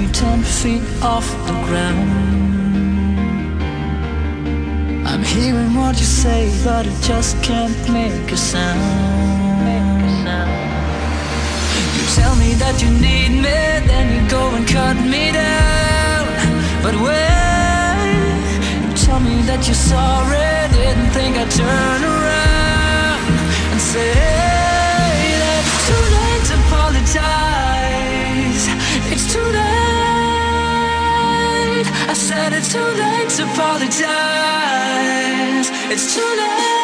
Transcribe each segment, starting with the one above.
me 10 feet off the ground. I'm hearing what you say, but I just can't make a sound. You tell me that you need me, then you go and cut me down. But when you tell me that you're sorry, didn't think I'd turn around and say that it's too late to apologize. It's too late. I said it's too late to apologize. It's too late.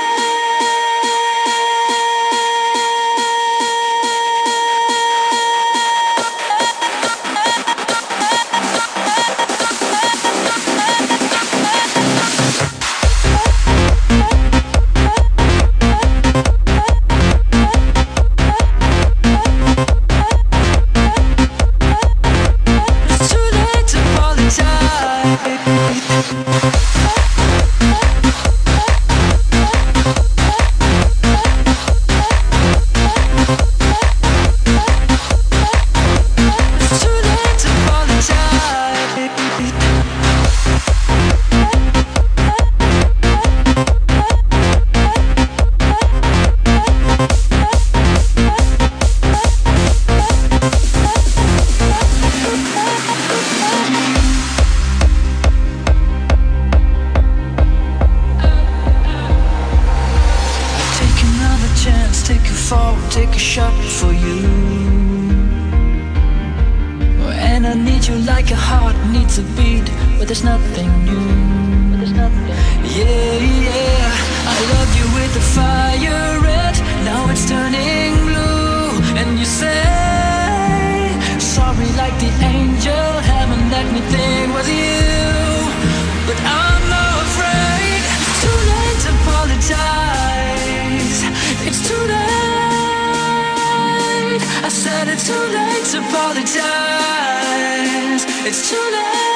Take a shot for you. And I need you like a heart needs a beat, but there's nothing new. Yeah, yeah, I loved you with the fire red, now it's turning blue. And you say sorry like the angel, haven't let me think was you. But I'm not afraid, it's too late to apologize. It's too late. I said it's too late to apologize. It's too late.